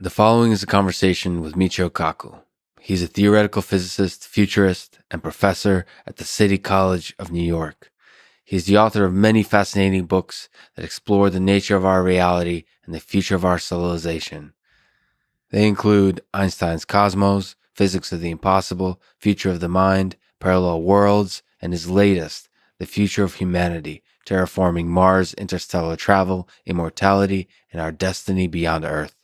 The following is a conversation with Michio Kaku. He's a theoretical physicist, futurist, and professor at the City College of New York. He's the author of many fascinating books that explore the nature of our reality and the future of our civilization. They include Einstein's Cosmos, Physics of the Impossible, Future of the Mind, Parallel Worlds, and his latest, The Future of Humanity, Terraforming Mars, Interstellar Travel, Immortality, and Our Destiny Beyond Earth.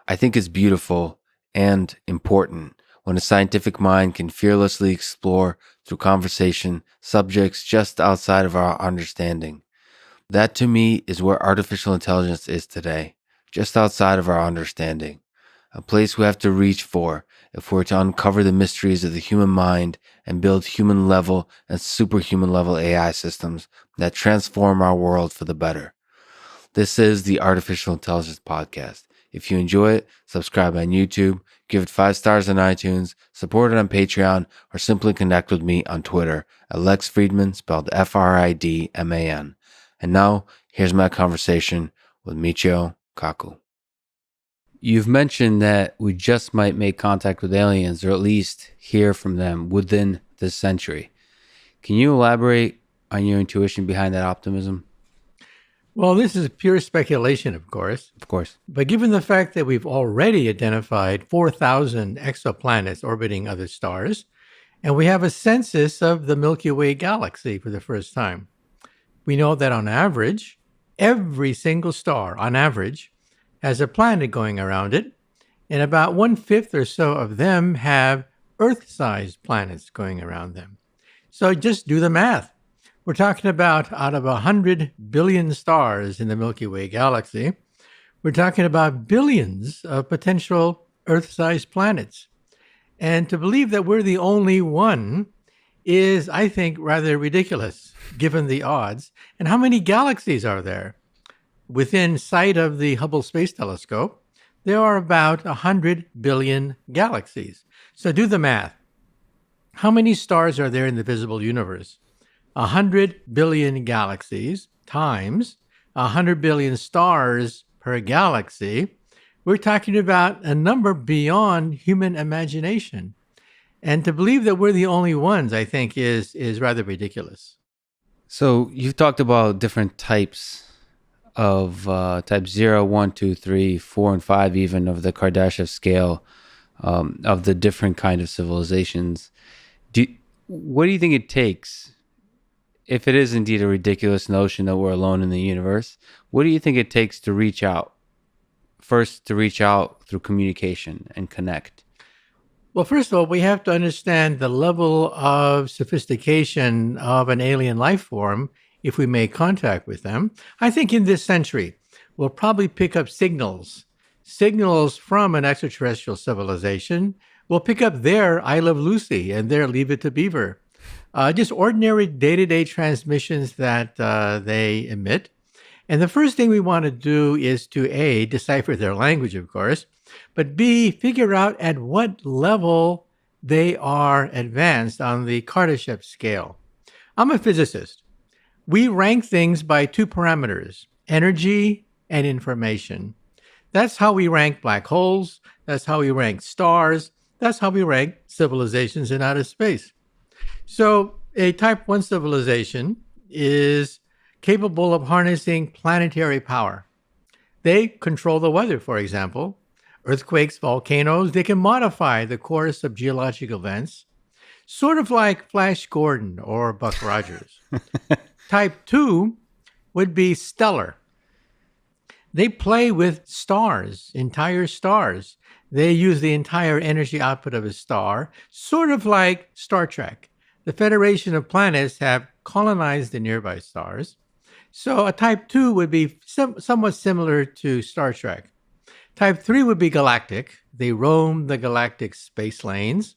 I think it's beautiful and important when a scientific mind can fearlessly explore through conversation subjects just outside of our understanding. That to me is where artificial intelligence is today, just outside of our understanding. A place we have to reach for if we're to uncover the mysteries of the human mind and build human level and superhuman level AI systems that transform our world for the better. This is the Artificial Intelligence Podcast. If you enjoy it, subscribe on YouTube, give it 5 stars on iTunes, support it on Patreon, or simply connect with me on Twitter at Lex Friedman, spelled Fridman. And now, here's my conversation with Michio Kaku. You've mentioned that we just might make contact with aliens, or at least hear from them within this century. Can you elaborate on your intuition behind that optimism? Well, this is pure speculation, of course. Of course. But given the fact that we've already identified 4,000 exoplanets orbiting other stars, and we have a census of the Milky Way galaxy for the first time, we know that on average, every single star, on average, has a planet going around it, and about 1/5 or so of them have Earth-sized planets going around them. So just do the math. We're talking about out of 100 billion stars in the Milky Way galaxy, we're talking about billions of potential Earth-sized planets. And to believe that we're the only one is, I think, rather ridiculous, given the odds. And how many galaxies are there? Within sight of the Hubble Space Telescope, there are about 100 billion galaxies. So do the math. How many stars are there in the visible universe? 100 billion galaxies times 100 billion stars per galaxy. We're talking about a number beyond human imagination. And to believe that we're the only ones, I think, is rather ridiculous. So you've talked about different types of type 0, 1, 2, 3, 4, and 5 even of the Kardashev scale of the different kind of civilizations. What do you think it takes, if it is indeed a ridiculous notion that we're alone in the universe, what do you think it takes to reach out? First, to reach out through communication and connect. Well, first of all, we have to understand the level of sophistication of an alien life form if we make contact with them. I think in this century, we'll probably pick up signals from an extraterrestrial civilization. We'll pick up their I Love Lucy and their Leave It to Beaver. Just ordinary day-to-day transmissions that they emit. And the first thing we want to do is to A, decipher their language, of course, but B, figure out at what level they are advanced on the Kardashev scale. I'm a physicist. We rank things by 2 parameters, energy and information. That's how we rank black holes. That's how we rank stars. That's how we rank civilizations in outer space. So a type 1 civilization is capable of harnessing planetary power. They control the weather, for example. Earthquakes, volcanoes, they can modify the course of geological events, sort of like Flash Gordon or Buck Rogers. Type 2 would be stellar. They play with stars, entire stars. They use the entire energy output of a star, sort of like Star Trek. The Federation of Planets have colonized the nearby stars. So a type 2 would be somewhat similar to Star Trek. Type 3 would be galactic. They roam the galactic space lanes.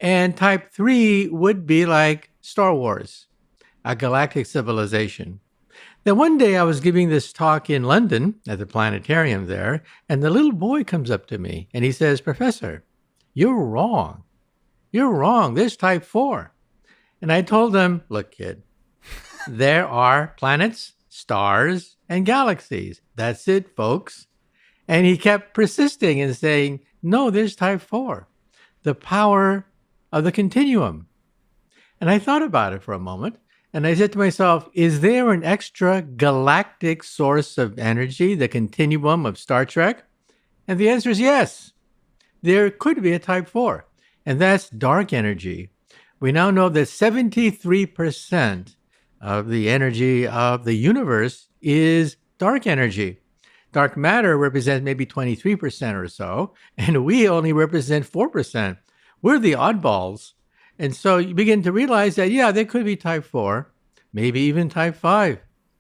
And type 3 would be like Star Wars, a galactic civilization. Then one day I was giving this talk in London at the planetarium there, and the little boy comes up to me and he says, "Professor, you're wrong. You're wrong. There's type 4. And I told him, "Look, kid, there are planets, stars, and galaxies. That's it, folks. And he kept persisting and saying, no, there's type 4, the power of the continuum. And I thought about it for a moment. And I said to myself, is there an extra galactic source of energy, the continuum of Star Trek? And the answer is yes. There could be a type 4, and that's dark energy. We now know that 73% of the energy of the universe is dark energy. Dark matter represents maybe 23% or so, and we only represent 4%. We're the oddballs. And so you begin to realize that, yeah, there could be type 4, maybe even type 5.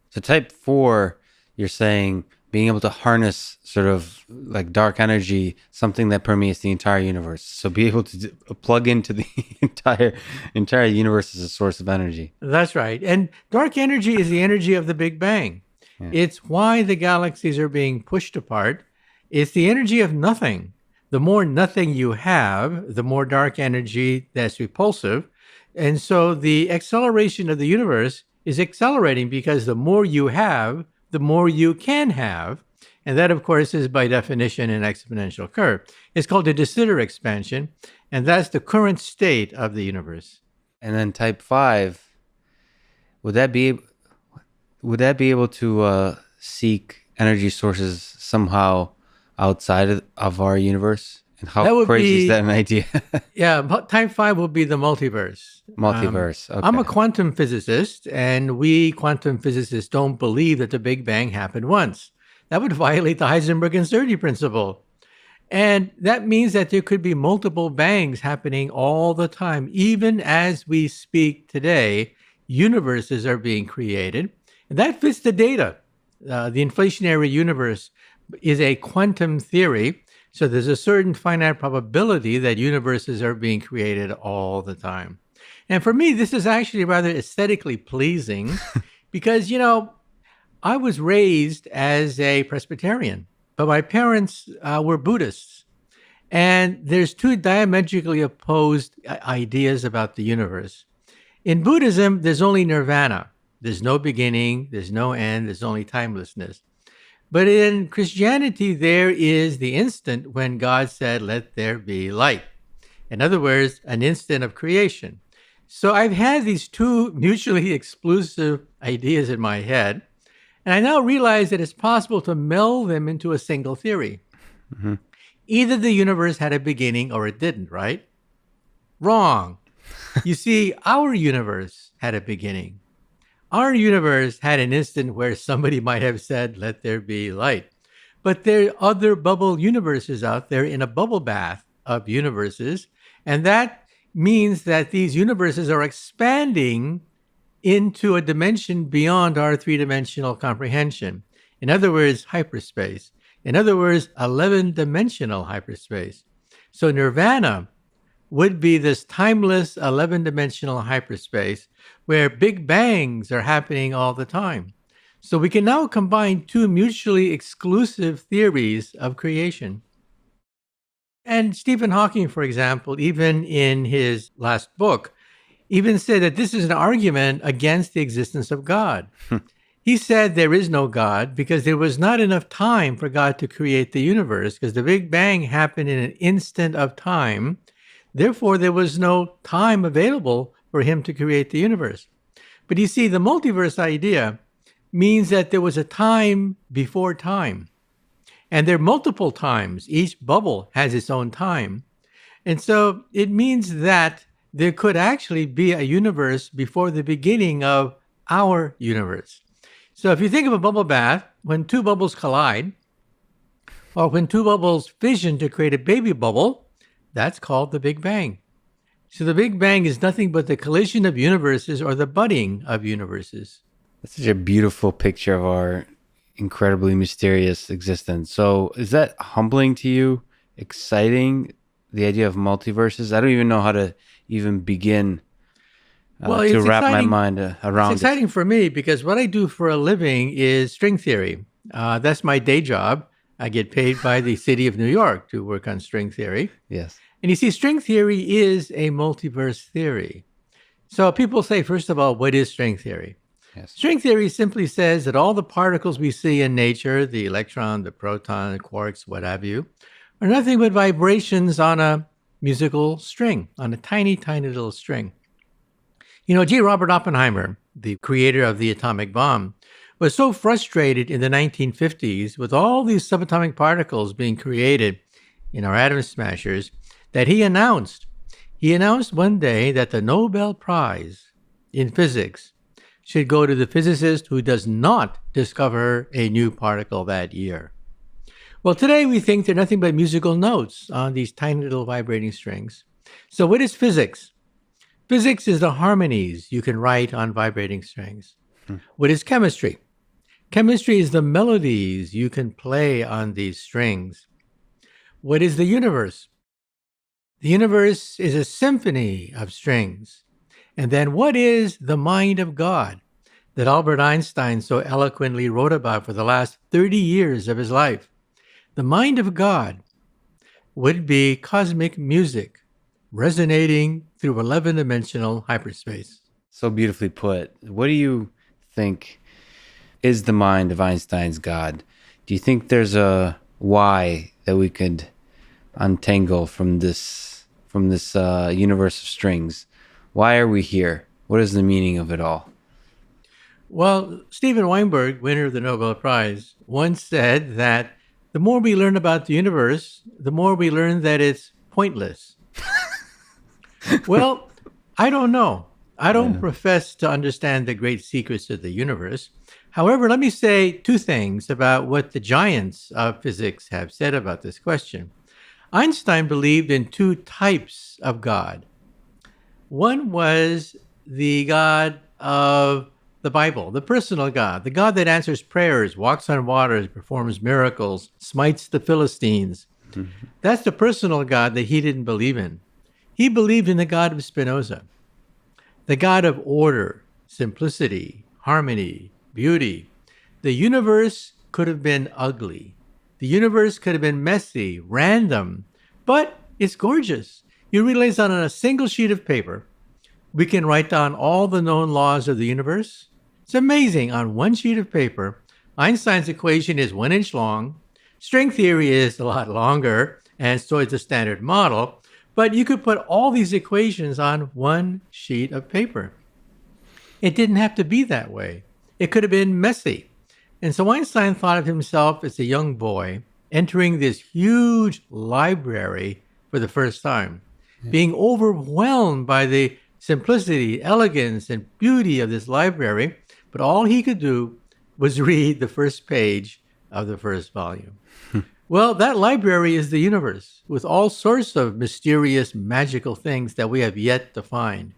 So type 4, you're saying being able to harness sort of like dark energy, something that permeates the entire universe. So be able to plug into the entire universe as a source of energy. That's right. And dark energy is the energy of the Big Bang. Yeah. It's why the galaxies are being pushed apart. It's the energy of nothing. The more nothing you have, the more dark energy that's repulsive. And so the acceleration of the universe is accelerating because the more you have, the more you can have. And that, of course, is by definition an exponential curve. It's called a de Sitter expansion, and that's the current state of the universe. And then type 5, would that be able to seek energy sources somehow outside of our universe? And how crazy is that an idea? Yeah, type 5 will be the multiverse. Multiverse. Okay. I'm a quantum physicist, and we quantum physicists don't believe that the Big Bang happened once. That would violate the Heisenberg uncertainty principle. And that means that there could be multiple bangs happening all the time. Even as we speak today, universes are being created. And that fits the data. The inflationary universe is a quantum theory. So there's a certain finite probability that universes are being created all the time. And for me, this is actually rather aesthetically pleasing because, I was raised as a Presbyterian, but my parents were Buddhists. And there's two diametrically opposed ideas about the universe. In Buddhism, there's only nirvana. There's no beginning, there's no end, there's only timelessness. But in Christianity, there is the instant when God said, let there be light. In other words, an instant of creation. So I've had these two mutually exclusive ideas in my head. And I now realize that it's possible to meld them into a single theory. Mm-hmm. Either the universe had a beginning or it didn't, right? Wrong. You see, our universe had a beginning. Our universe had an instant where somebody might have said, let there be light. But there are other bubble universes out there in a bubble bath of universes. And that means that these universes are expanding into a dimension beyond our three-dimensional comprehension. In other words, hyperspace. In other words, 11-dimensional hyperspace. So nirvana would be this timeless 11-dimensional hyperspace where big bangs are happening all the time. So we can now combine two mutually exclusive theories of creation. And Stephen Hawking, for example, even in his last book, even said that this is an argument against the existence of God. He said there is no God because there was not enough time for God to create the universe because the Big Bang happened in an instant of time. Therefore, there was no time available for him to create the universe. But you see, the multiverse idea means that there was a time before time. And there are multiple times. Each bubble has its own time. And so it means that there could actually be a universe before the beginning of our universe. So if you think of a bubble bath, when two bubbles collide, or when two bubbles fission to create a baby bubble, that's called the Big Bang. So the Big Bang is nothing but the collision of universes or the budding of universes. That's such a beautiful picture of our incredibly mysterious existence. So is that humbling to you? Exciting? The idea of multiverses? I don't even know how to even begin to wrap my mind around it. It's exciting for me because what I do for a living is string theory. That's my day job. I get paid by the city of New York to work on string theory. Yes. And you see, string theory is a multiverse theory. So people say, first of all, what is string theory? Yes. String theory simply says that all the particles we see in nature, the electron, the proton, the quarks, what have you, are nothing but vibrations on a musical string, on a tiny, tiny little string. G. Robert Oppenheimer, the creator of the atomic bomb, was so frustrated in the 1950s with all these subatomic particles being created in our atom smashers that he announced one day that the Nobel Prize in physics should go to the physicist who does not discover a new particle that year. Well, today we think they're nothing but musical notes on these tiny little vibrating strings. So, what is physics? Physics is the harmonies you can write on vibrating strings. What is chemistry? Chemistry is the melodies you can play on these strings. What is the universe? The universe is a symphony of strings. And then what is the mind of God that Albert Einstein so eloquently wrote about for the last 30 years of his life? The mind of God would be cosmic music resonating through 11-dimensional hyperspace. So beautifully put. What do you think is the mind of Einstein's God? Do you think there's a why that we could untangle from this universe of strings? Why are we here? What is the meaning of it all? Well, Steven Weinberg, winner of the Nobel Prize, once said that the more we learn about the universe, the more we learn that it's pointless. Well, I don't know. I don't profess to understand the great secrets of the universe. However, let me say two things about what the giants of physics have said about this question. Einstein believed in two types of God. One was the God of the Bible, the personal God, the God that answers prayers, walks on waters, performs miracles, smites the Philistines. That's the personal God that he didn't believe in. He believed in the God of Spinoza, the God of order, simplicity, harmony, beauty. The universe could have been ugly. The universe could have been messy, random, but it's gorgeous. You realize that on a single sheet of paper, we can write down all the known laws of the universe. It's amazing. On one sheet of paper, Einstein's equation is 1 inch long. String theory is a lot longer, and so is the standard model. But you could put all these equations on one sheet of paper. It didn't have to be that way. It could have been messy. And so Einstein thought of himself as a young boy entering this huge library for the first time, being overwhelmed by the simplicity, elegance, and beauty of this library. But all he could do was read the first page of the first volume. Well, that library is the universe with all sorts of mysterious, magical things that we have yet to find.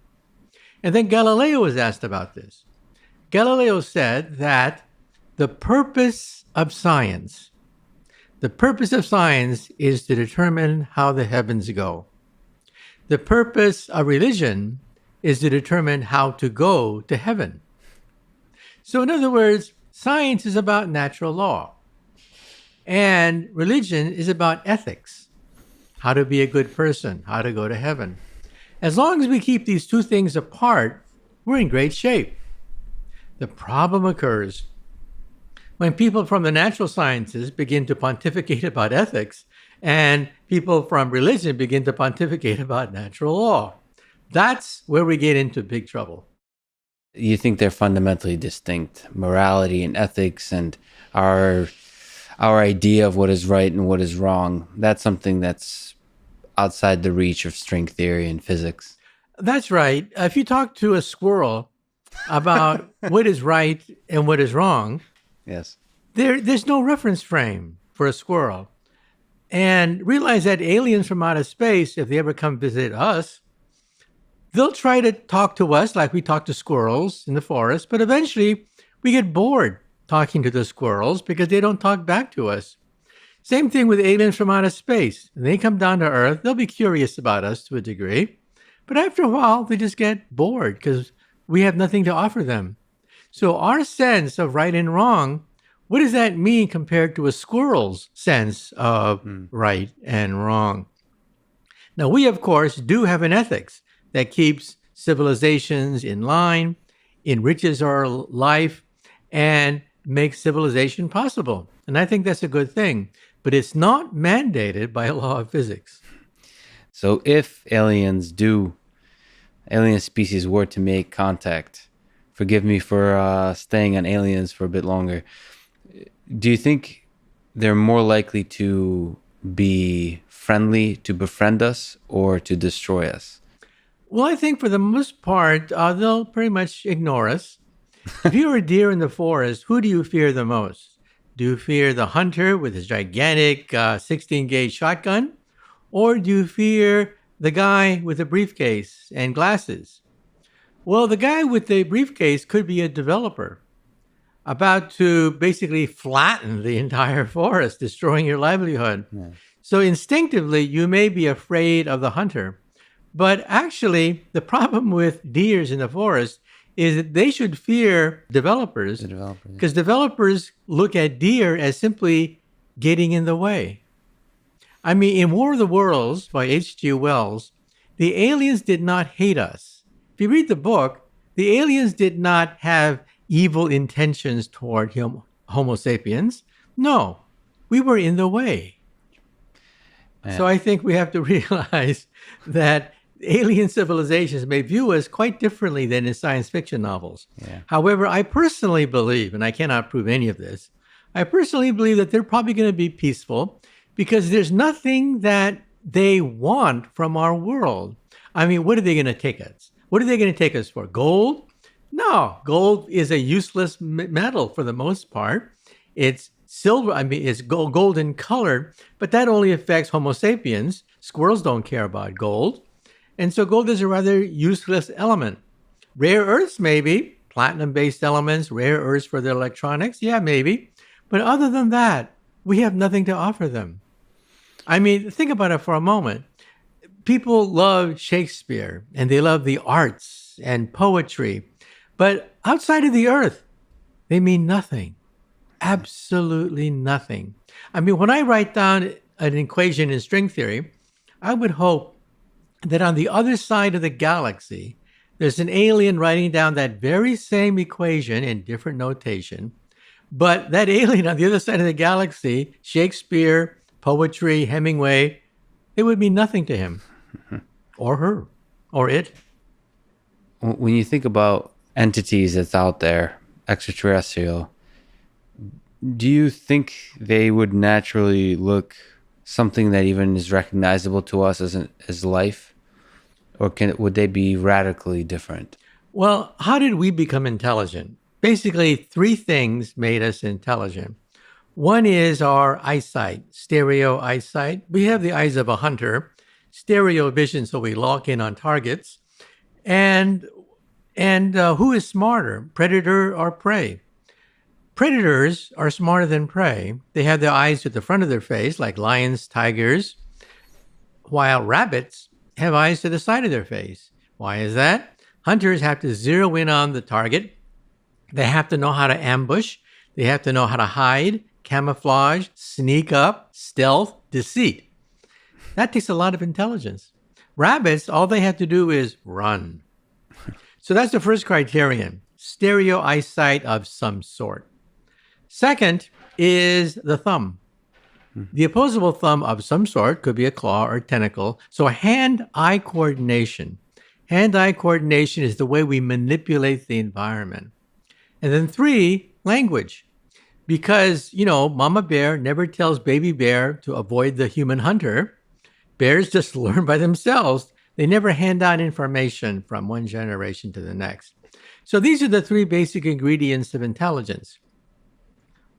And then Galileo was asked about this. Galileo said that the purpose of science is to determine how the heavens go. The purpose of religion is to determine how to go to heaven. So in other words, science is about natural law. And religion is about ethics, how to be a good person, how to go to heaven. As long as we keep these two things apart, we're in great shape. The problem occurs when people from the natural sciences begin to pontificate about ethics and people from religion begin to pontificate about natural law. That's where we get into big trouble. You think they're fundamentally distinct, morality and ethics and our idea of what is right and what is wrong. That's something that's outside the reach of string theory and physics. That's right. If you talk to a squirrel about what is right and what is wrong, Yes. there's no reference frame for a squirrel. And realize that aliens from outer space, if they ever come visit us, they'll try to talk to us like we talk to squirrels in the forest, but eventually we get bored talking to the squirrels because they don't talk back to us. Same thing with aliens from outer space. When they come down to Earth, they'll be curious about us to a degree, but after a while, they just get bored because we have nothing to offer them. So our sense of right and wrong, what does that mean compared to a squirrel's sense of right and wrong? Now, we, of course, do have an ethics that keeps civilizations in line. enriches our life, and makes civilization possible. And I think that's a good thing. But it's not mandated by a law of physics. So if alien species were to make contact, forgive me for staying on aliens for a bit longer, do you think they're more likely to be friendly, to befriend us, or to destroy us? Well, I think for the most part, they'll pretty much ignore us. If you were a deer in the forest, who do you fear the most? Do you fear the hunter with his gigantic 16 gauge shotgun? Or do you fear the guy with a briefcase and glasses? Well, the guy with the briefcase could be a developer about to basically flatten the entire forest, destroying your livelihood. Yeah. So instinctively, you may be afraid of the hunter. But actually, the problem with deers in the forest is that they should fear developers The developer. because developers look at deer as simply getting in the way. I mean, in War of the Worlds by H.G. Wells, the aliens did not hate us. If you read the book, the aliens did not have evil intentions toward Homo sapiens. No, we were in the way. Yeah. So I think we have to realize that alien civilizations may view us quite differently than in science fiction novels. Yeah. However, I personally believe, and I cannot prove any of this, I personally believe that they're probably going to be peaceful because there's nothing that they want from our world. I mean, what are they going to take us? What are they going to take us for? Gold? No, gold is a useless metal for the most part. It's silver, I mean, it's golden colored, but that only affects Homo sapiens. Squirrels don't care about gold. And so gold is a rather useless element. Rare earths, maybe. Platinum-based elements, rare earths for their electronics, yeah, maybe. But other than that, we have nothing to offer them. I mean, think about it for a moment. People love Shakespeare and they love the arts and poetry, but outside of the earth, they mean nothing. Absolutely nothing. I mean, when I write down an equation in string theory, I would hope that on the other side of the galaxy, there's an alien writing down that very same equation in different notation. But that alien on the other side of the galaxy, Shakespeare, poetry, Hemingway, it would mean nothing to him or her or it. When you think about entities that's out there, extraterrestrial, do you think they would naturally look something that even is recognizable to us as life? Or would they be radically different? Well, how did we become intelligent? Basically, three things made us intelligent. One is our eyesight, stereo eyesight. We have the eyes of a hunter, stereo vision, so we lock in on targets. And who is smarter, predator or prey? Predators are smarter than prey. They have their eyes at the front of their face, like lions, tigers, while rabbits have eyes to the side of their face. Why is that? Hunters have to zero in on the target. They have to know how to ambush. They have to know how to hide, camouflage, sneak up, stealth, deceit. That takes a lot of intelligence. Rabbits, all they have to do is run. So that's the first criterion, stereo eyesight of some sort. Second is the thumb. The opposable thumb of some sort could be a claw or tentacle. So hand-eye coordination. Hand-eye coordination is the way we manipulate the environment. And then three, language. Because, mama bear never tells baby bear to avoid the human hunter. Bears just learn by themselves. They never hand on information from one generation to the next. So these are the three basic ingredients of intelligence.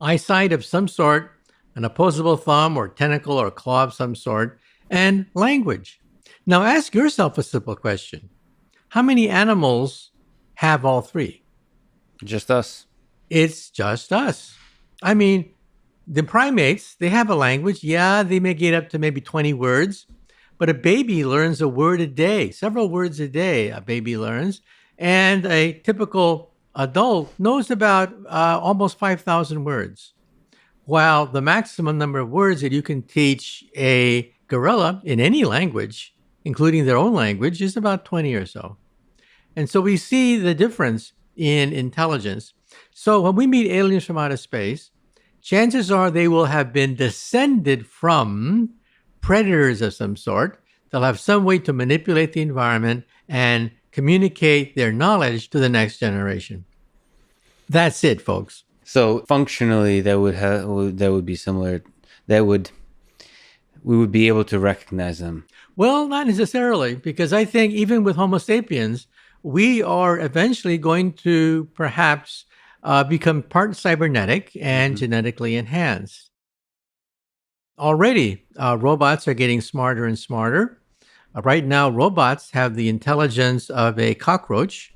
Eyesight of some sort, an opposable thumb or tentacle or claw of some sort, and language. Now ask yourself a simple question. How many animals have all three? Just us. It's just us. I mean, the primates, they have a language. Yeah, they may get up to maybe 20 words, but a baby learns a word a day, several words a day a baby learns. And a typical adult knows about almost 5,000 words. While the maximum number of words that you can teach a gorilla in any language, including their own language, is about 20 or so. And so we see the difference. in intelligence. So when we meet aliens from outer space, chances are they will have been descended from predators of some sort. They'll have some way to manipulate the environment and communicate their knowledge to the next generation. That's it, folks. So functionally, that would be similar. That would we would be able to recognize them. Well, not necessarily, because I think even with Homo sapiens, we are eventually going to perhaps become part cybernetic and genetically enhanced. Already, robots are getting smarter and smarter. Right now, robots have the intelligence of a cockroach.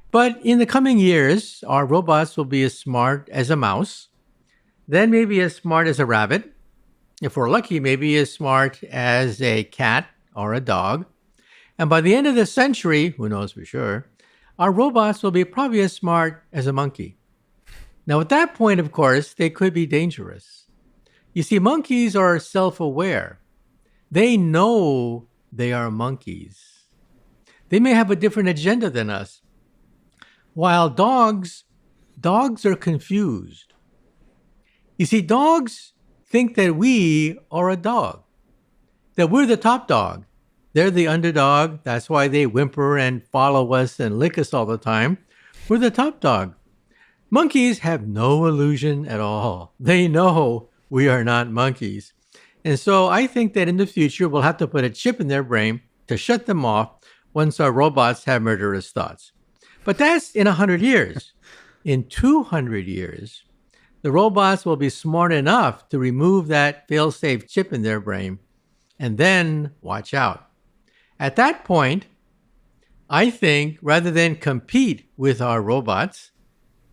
But in the coming years, our robots will be as smart as a mouse, then maybe as smart as a rabbit. If we're lucky, maybe as smart as a cat or a dog. And by the end of the century, who knows for sure, our robots will be probably as smart as a monkey. Now, at that point, of course, they could be dangerous. You see, monkeys are self aware, they know they are monkeys. They may have a different agenda than us. While dogs are confused. You see, dogs think that we are a dog, that we're the top dog. They're the underdog. That's why they whimper and follow us and lick us all the time. We're the top dog. Monkeys have no illusion at all. They know we are not monkeys. And so I think that in the future, we'll have to put a chip in their brain to shut them off once our robots have murderous thoughts. But that's in 100 years. In 200 years, the robots will be smart enough to remove that fail-safe chip in their brain. And then watch out. At that point, I think rather than compete with our robots,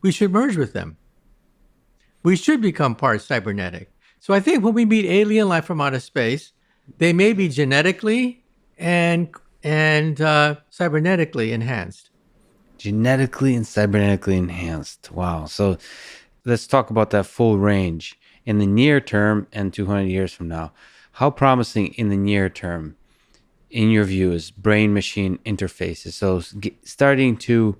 we should merge with them. We should become part cybernetic. So I think when we meet alien life from outer space, they may be genetically and cybernetically enhanced. Genetically and cybernetically enhanced. Wow. So let's talk about that full range in the near term and 200 years from now. How promising in the near term, in your view, is brain machine interfaces? So starting to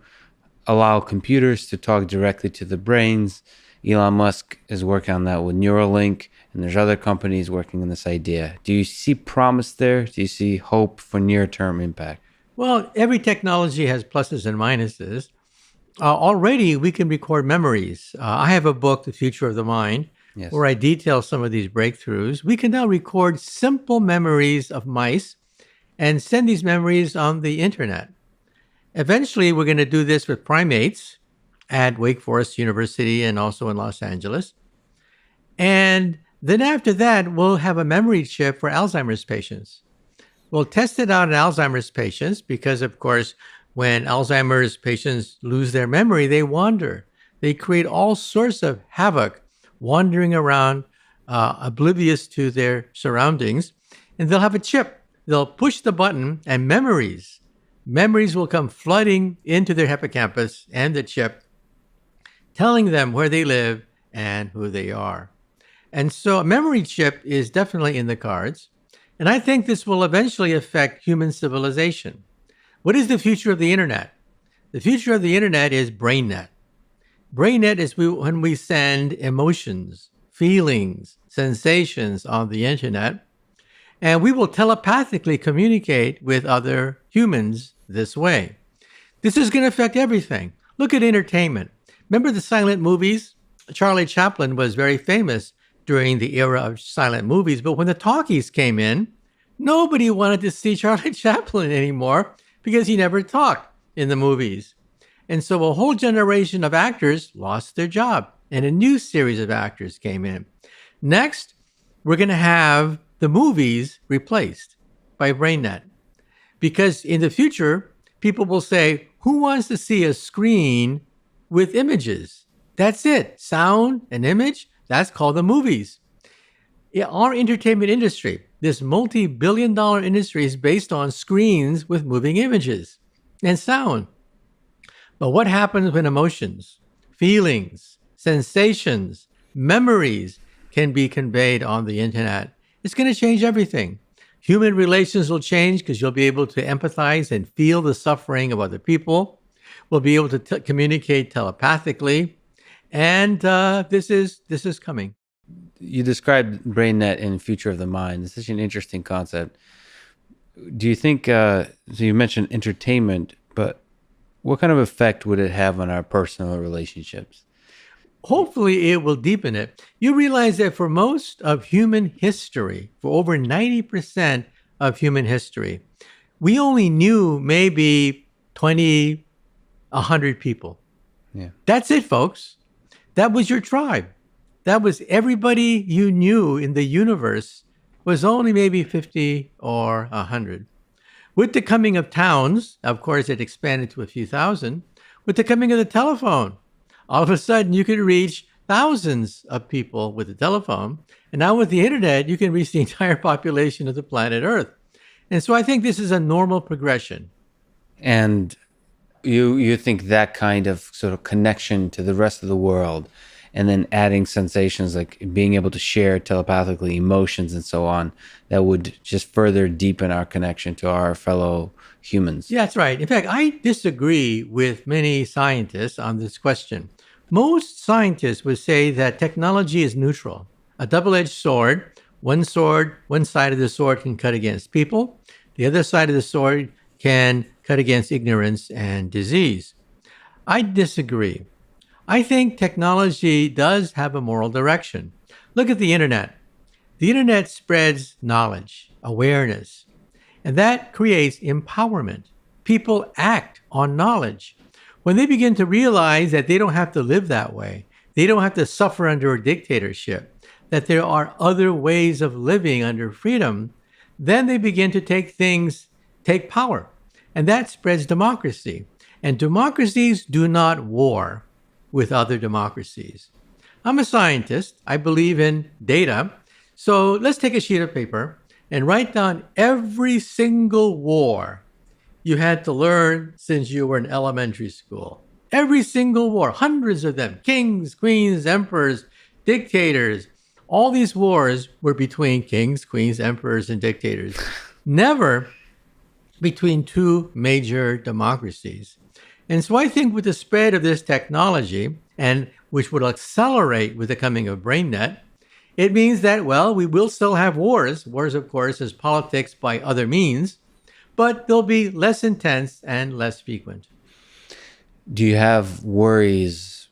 allow computers to talk directly to the brains. Elon Musk is working on that with Neuralink, and there's other companies working on this idea. Do you see promise there? Do you see hope for near-term impact? Well, every technology has pluses and minuses. Already, we can record memories. I have a book, The Future of the Mind, Yes. where I detail some of these breakthroughs. We can now record simple memories of mice and send these memories on the internet. Eventually, we're going to do this with primates at Wake Forest University and also in Los Angeles. And then after that, we'll have a memory chip for Alzheimer's patients. We'll test it out in Alzheimer's patients because, of course, when Alzheimer's patients lose their memory, they wander. They create all sorts of havoc, wandering around, oblivious to their surroundings. And they'll have a chip. They'll push the button and memories will come flooding into their hippocampus and the chip, telling them where they live and who they are. And so a memory chip is definitely in the cards. And I think this will eventually affect human civilization. What is the future of the internet? The future of the internet is BrainNet. BrainNet is when we send emotions, feelings, sensations on the internet, and we will telepathically communicate with other humans this way. This is going to affect everything. Look at entertainment. Remember the silent movies? Charlie Chaplin was very famous during the era of silent movies, but when the talkies came in, nobody wanted to see Charlie Chaplin anymore because he never talked in the movies. And so a whole generation of actors lost their job, and a new series of actors came in. Next, we're going to have the movies replaced by BrainNet. Because in the future, people will say, who wants to see a screen with images? That's it. Sound and image, that's called the movies. Our entertainment industry, this multi-billion-dollar industry, is based on screens with moving images and sound. But what happens when emotions, feelings, sensations, memories can be conveyed on the internet? It's going to change everything. Human relations will change because you'll be able to empathize and feel the suffering of other people. We'll be able to communicate telepathically, and this is coming. You described BrainNet in Future of the Mind. It's such an interesting concept. Do you think, so you mentioned entertainment, but what kind of effect would it have on our personal relationships? Hopefully, it will deepen it. You realize that for most of human history, for over 90% of human history, we only knew maybe 20, 100 people. Yeah. That's it, folks. That was your tribe. That was everybody you knew in the universe was only maybe 50 or 100. With the coming of towns, of course, it expanded to a few thousand. With the coming of the telephone, all of a sudden you could reach thousands of people with the telephone. And now with the internet, you can reach the entire population of the planet Earth. And so I think this is a normal progression. And you think that kind of sort of connection to the rest of the world, and then adding sensations like being able to share telepathically emotions and so on, that would just further deepen our connection to our fellow humans. Yeah, that's right. In fact, I disagree with many scientists on this question. Most scientists would say that technology is neutral, a double-edged sword. One side of the sword can cut against people. The other side of the sword can cut against ignorance and disease. I disagree. I think technology does have a moral direction. Look at the internet. The internet spreads knowledge, awareness, and that creates empowerment. People act on knowledge. When they begin to realize that they don't have to live that way, they don't have to suffer under a dictatorship, that there are other ways of living under freedom, then they begin to take power. And that spreads democracy. And democracies do not war with other democracies. I'm a scientist. I believe in data. So let's take a sheet of paper and write down every single war you had to learn since you were in elementary school. Every single war, hundreds of them, kings, queens, emperors, dictators. All these wars were between kings, queens, emperors, and dictators. Never between two major democracies. And so I think with the spread of this technology, and which will accelerate with the coming of BrainNet, it means that, well, we will still have wars. Wars, of course, is politics by other means, but they'll be less intense and less frequent. Do you have worries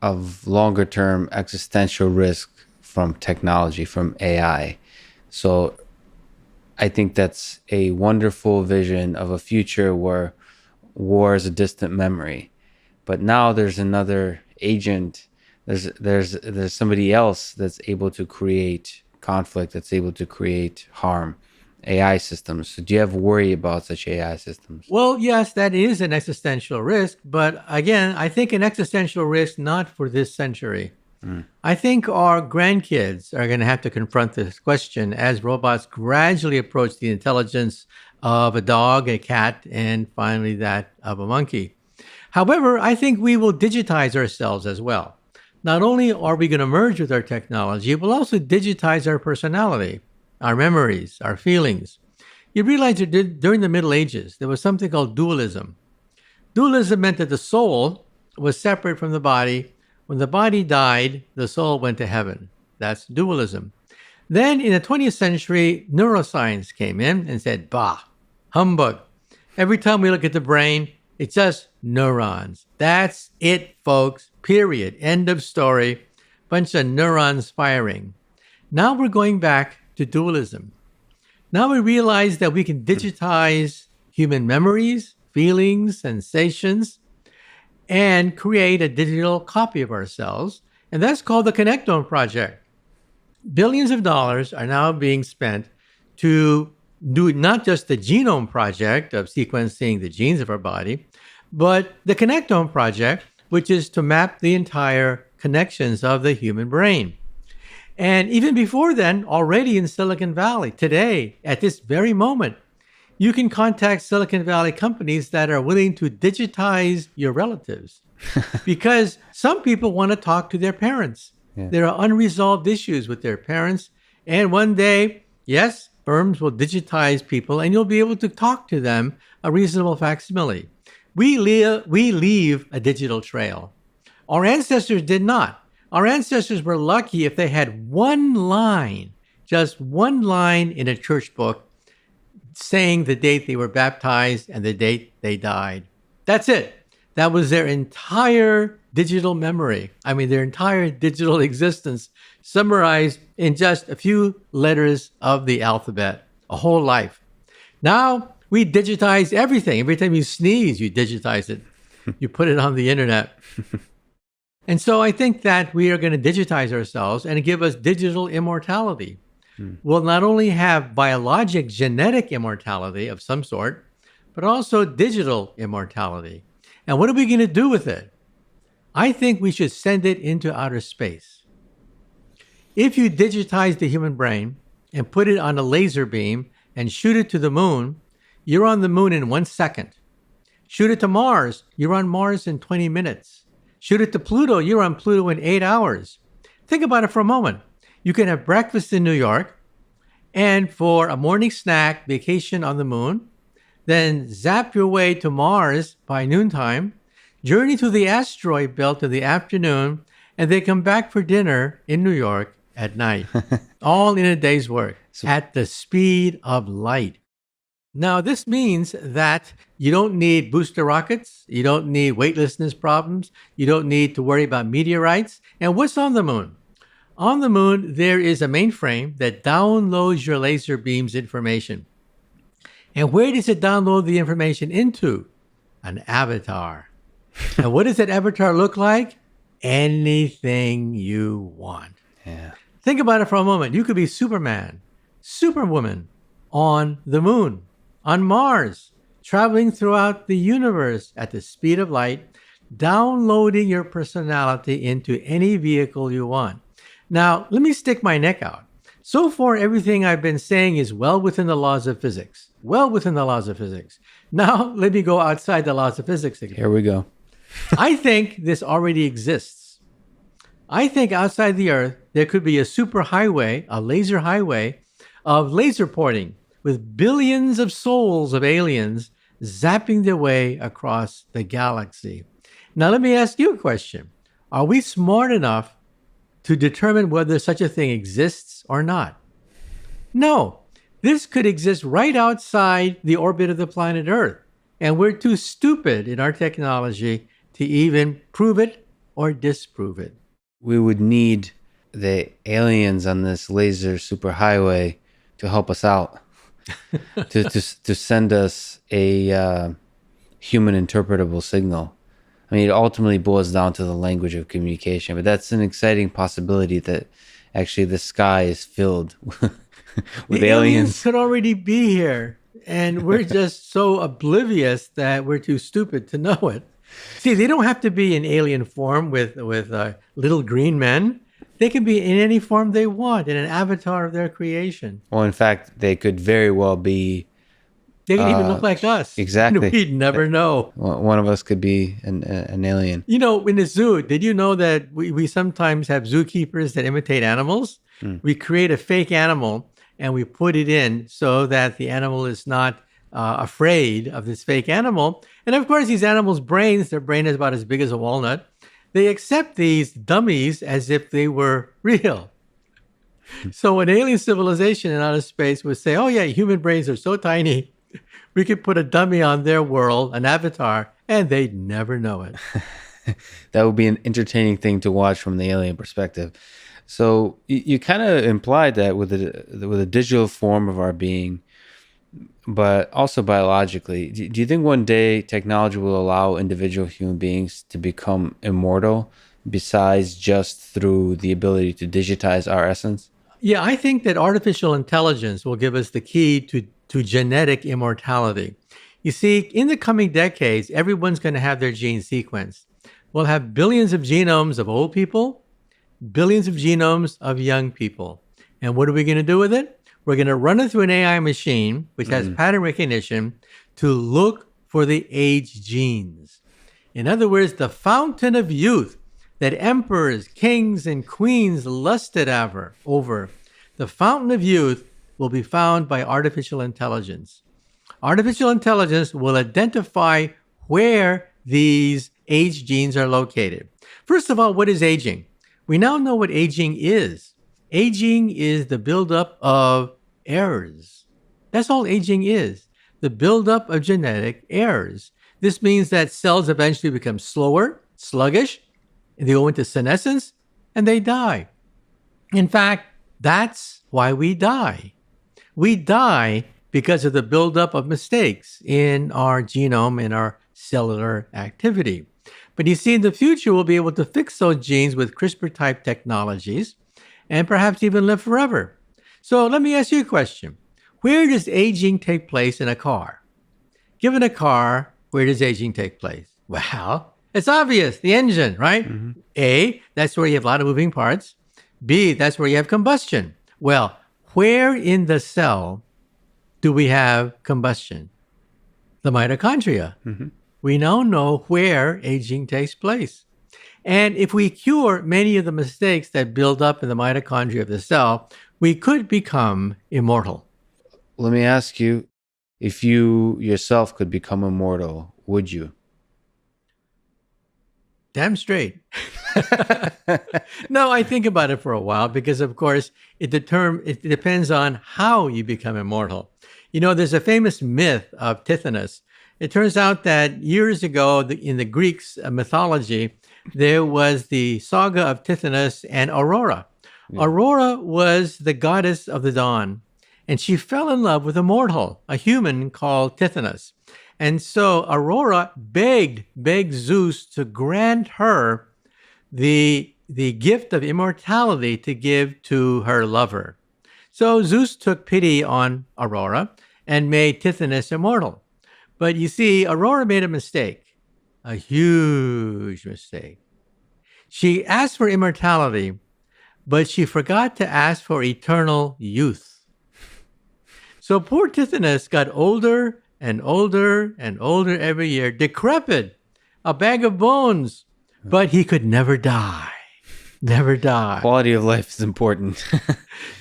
of longer term existential risk from technology, from AI? So I think that's a wonderful vision of a future where war is a distant memory. But now there's another agent. There's somebody else that's able to create conflict, that's able to create harm. AI systems. So do you have worry about such AI systems? Well, yes, that is an existential risk. But again, I think an existential risk not for this century. I think our grandkids are going to have to confront this question as robots gradually approach the intelligence of a dog, a cat, and finally that of a monkey. However, I think we will digitize ourselves as well. Not only are we going to merge with our technology, we'll also digitize our personality, our memories, our feelings. You realize that during the Middle Ages, there was something called dualism. Dualism meant that the soul was separate from the body. When the body died, the soul went to heaven. That's dualism. Then in the 20th century, neuroscience came in and said, bah, humbug. Every time we look at the brain, it's just neurons. That's it, folks. Period. End of story. Bunch of neurons firing. Now we're going back to dualism. Now we realize that we can digitize human memories, feelings, sensations, and create a digital copy of ourselves. And that's called the Connectome Project. Billions of dollars are now being spent to do not just the Genome Project of sequencing the genes of our body, but the Connectome Project, which is to map the entire connections of the human brain. And even before then, already in Silicon Valley, today, at this very moment, you can contact Silicon Valley companies that are willing to digitize your relatives because some people want to talk to their parents. Yeah. There are unresolved issues with their parents. And one day, yes, firms will digitize people and you'll be able to talk to them a reasonable facsimile. we leave a digital trail. Our ancestors did not. Our ancestors were lucky if they had one line, just one line in a church book saying the date they were baptized and the date they died. That's it. That was their entire digital memory. I mean, their entire digital existence summarized in just a few letters of the alphabet, a whole life. Now we digitize everything. Every time you sneeze, you digitize it. You put it on the internet. And so I think that we are going to digitize ourselves and give us digital immortality. We'll not only have biologic, genetic immortality of some sort, but also digital immortality. And what are we going to do with it? I think we should send it into outer space. If you digitize the human brain and put it on a laser beam and shoot it to the moon, you're on the moon in 1 second. Shoot it to Mars, you're on Mars in 20 minutes. Shoot it to Pluto, you're on Pluto in 8 hours. Think about it for a moment. You can have breakfast in New York and for a morning snack, vacation on the moon, then zap your way to Mars by noontime, journey to the asteroid belt in the afternoon, and then come back for dinner in New York at night. All in a day's work at the speed of light. Now, this means that you don't need booster rockets, you don't need weightlessness problems, you don't need to worry about meteorites. And what's on the moon? On the moon, there is a mainframe that downloads your laser beam's information. And where does it download the information into? An avatar. And what does that avatar look like? Anything you want. Yeah. Think about it for a moment. You could be Superman, Superwoman on the moon, on Mars, traveling throughout the universe at the speed of light, downloading your personality into any vehicle you want. Now, let me stick my neck out. So far, everything I've been saying is well within the laws of physics. Well within the laws of physics. Now, let me go outside the laws of physics again. Here we go. I think this already exists. I think outside the Earth, there could be a superhighway, a laser highway of laser porting with billions of souls of aliens zapping their way across the galaxy. Now, let me ask you a question. Are we smart enough to determine whether such a thing exists or not? No. This could exist right outside the orbit of the planet Earth, and we're too stupid in our technology to even prove it or disprove it. We would need the aliens on this laser superhighway to help us out, to send us a human interpretable signal. I mean, it ultimately boils down to the language of communication, but that's an exciting possibility that actually the sky is filled with the aliens. could already be here, and we're just so oblivious that we're too stupid to know it. See, they don't have to be in alien form with little green men. They can be in any form they want, in an avatar of their creation. Well, in fact, they could very well be. They can even look like us. Exactly. We'd never know. One of us could be an alien. You know, in the zoo, did you know that we sometimes have zookeepers that imitate animals? We create a fake animal and we put it in so that the animal is not afraid of this fake animal. And of course, these animals' brains, their brain is about as big as a walnut. They accept these dummies as if they were real. So an alien civilization in outer space would say, oh yeah, human brains are so tiny, we could put a dummy on their world, an avatar, and they'd never know it. That would be an entertaining thing to watch from the alien perspective. So you kind of implied that with a digital form of our being, but also biologically. Do you think one day technology will allow individual human beings to become immortal besides just through the ability to digitize our essence? Yeah, I think that artificial intelligence will give us the key to genetic immortality. You see, in the coming decades, everyone's going to have their gene sequenced. We'll have billions of genomes of old people, billions of genomes of young people. And what are we going to do with it? We're going to run it through an AI machine, which has pattern recognition, to look for the age genes. In other words, the fountain of youth that emperors, kings, and queens lusted over, the fountain of youth will be found by artificial intelligence. Artificial intelligence will identify where these age genes are located. First of all, what is aging? We now know what aging is. Aging is the buildup of errors. That's all aging is, the buildup of genetic errors. This means that cells eventually become slower, sluggish, and they go into senescence, and they die. In fact, that's why we die. We die because of the buildup of mistakes in our genome and our cellular activity. But you see, in the future, we'll be able to fix those genes with CRISPR-type technologies and perhaps even live forever. So let me ask you a question. Where does aging take place in a car? Given a car, where does aging take place? Well, it's obvious, the engine, right? Mm-hmm. A, that's where you have a lot of moving parts. B, that's where you have combustion. Well, where in the cell do we have combustion? The mitochondria. Mm-hmm. We now know where aging takes place. And if we cure many of the mistakes that build up in the mitochondria of the cell, we could become immortal. Let me ask you, if you yourself could become immortal, would you? Damn straight. No, I think about it for a while because, of course, it depends on how you become immortal. You know, there's a famous myth of Tithonus. It turns out that years ago in the Greeks' mythology, there was the saga of Tithonus and Aurora. Yeah. Aurora was the goddess of the dawn, and she fell in love with a mortal, a human called Tithonus. And so Aurora begged Zeus to grant her the gift of immortality to give to her lover. So Zeus took pity on Aurora and made Tithonus immortal. But you see, Aurora made a mistake, a huge mistake. She asked for immortality, but she forgot to ask for eternal youth. So poor Tithonus got older and older and older every year, decrepit, a bag of bones, but he could never die. Never die. Quality of life is important.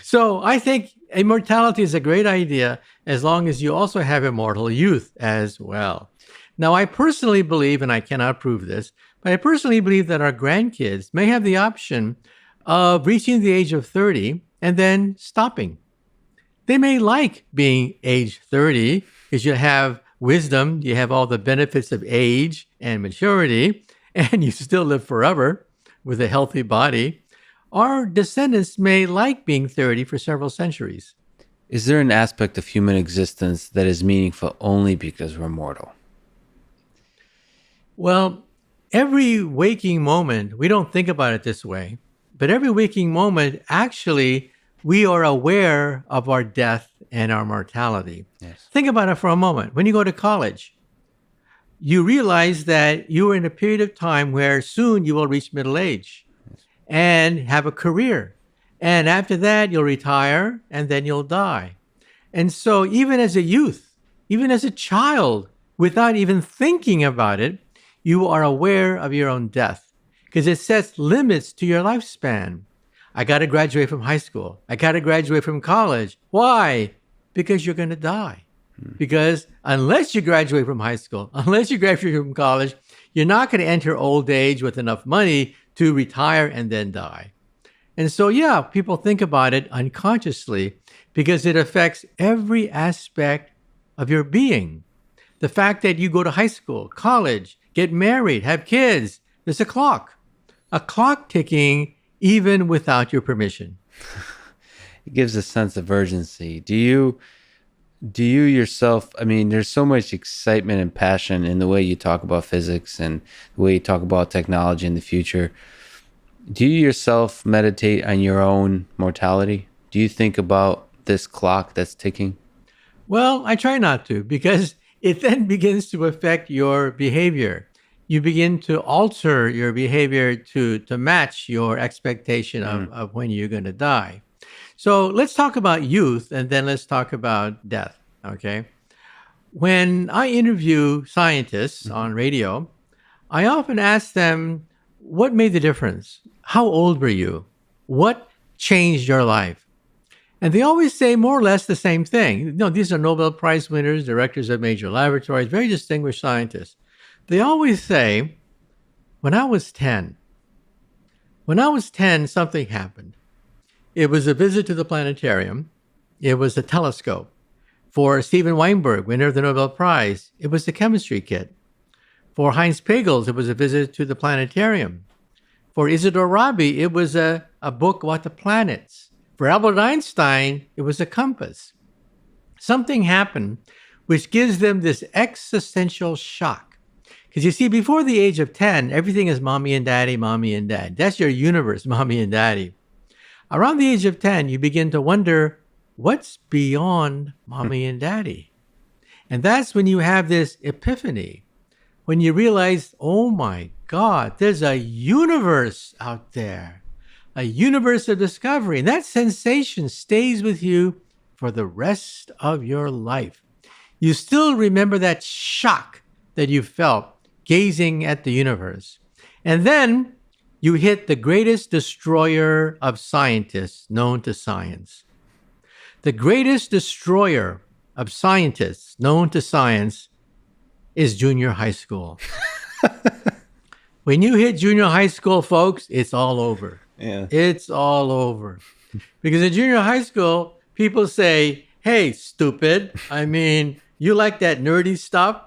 So I think immortality is a great idea as long as you also have immortal youth as well. Now, I personally believe, and I cannot prove this, but I personally believe that our grandkids may have the option of reaching the age of 30 and then stopping. They may like being age 30 because you have wisdom, you have all the benefits of age and maturity, and you still live forever with a healthy body. Our descendants may like being 30 for several centuries. Is there an aspect of human existence that is meaningful only because we're mortal? Well, every waking moment, we don't think about it this way, but every waking moment, actually, we are aware of our death and our mortality. Yes. Think about it for a moment. When you go to college, you realize that you are in a period of time where soon you will reach middle age and have a career. And after that, you'll retire and then you'll die. And so even as a youth, even as a child, without even thinking about it, you are aware of your own death because it sets limits to your lifespan. I got to graduate from high school. I got to graduate from college. Why? Because you're going to die. Because unless you graduate from high school, unless you graduate from college, you're not going to enter old age with enough money to retire and then die. And so, yeah, people think about it unconsciously because it affects every aspect of your being. The fact that you go to high school, college, get married, have kids, there's a clock ticking even without your permission. It gives a sense of urgency. Do you yourself, I mean, there's so much excitement and passion in the way you talk about physics and the way you talk about technology in the future. Do you yourself meditate on your own mortality? Do you think about this clock that's ticking? Well, I try not to because it then begins to affect your behavior. You begin to alter your behavior to match your expectation of when you're going to die. So let's talk about youth and then let's talk about death, okay? When I interview scientists on radio, I often ask them, what made the difference? How old were you? What changed your life? And they always say more or less the same thing. No, these are Nobel Prize winners, directors of major laboratories, very distinguished scientists. They always say, when I was 10, something happened. It was a visit to the planetarium. It was a telescope. For Steven Weinberg, winner of the Nobel Prize, it was a chemistry kit. For Heinz Pagels, it was a visit to the planetarium. For Isidore Rabi, it was a book about the planets. For Albert Einstein, it was a compass. Something happened which gives them this existential shock. Because you see, before the age of 10, everything is mommy and daddy, mommy and dad. That's your universe, mommy and daddy. Around the age of 10, you begin to wonder, what's beyond mommy and daddy? And that's when you have this epiphany, when you realize, oh my God, there's a universe out there, a universe of discovery. And that sensation stays with you for the rest of your life. You still remember that shock that you felt gazing at the universe. And then you hit the greatest destroyer of scientists known to science. The greatest destroyer of scientists known to science is junior high school. When you hit junior high school, folks, it's all over. Yeah. It's all over. Because in junior high school, people say, hey, stupid. I mean, you like that nerdy stuff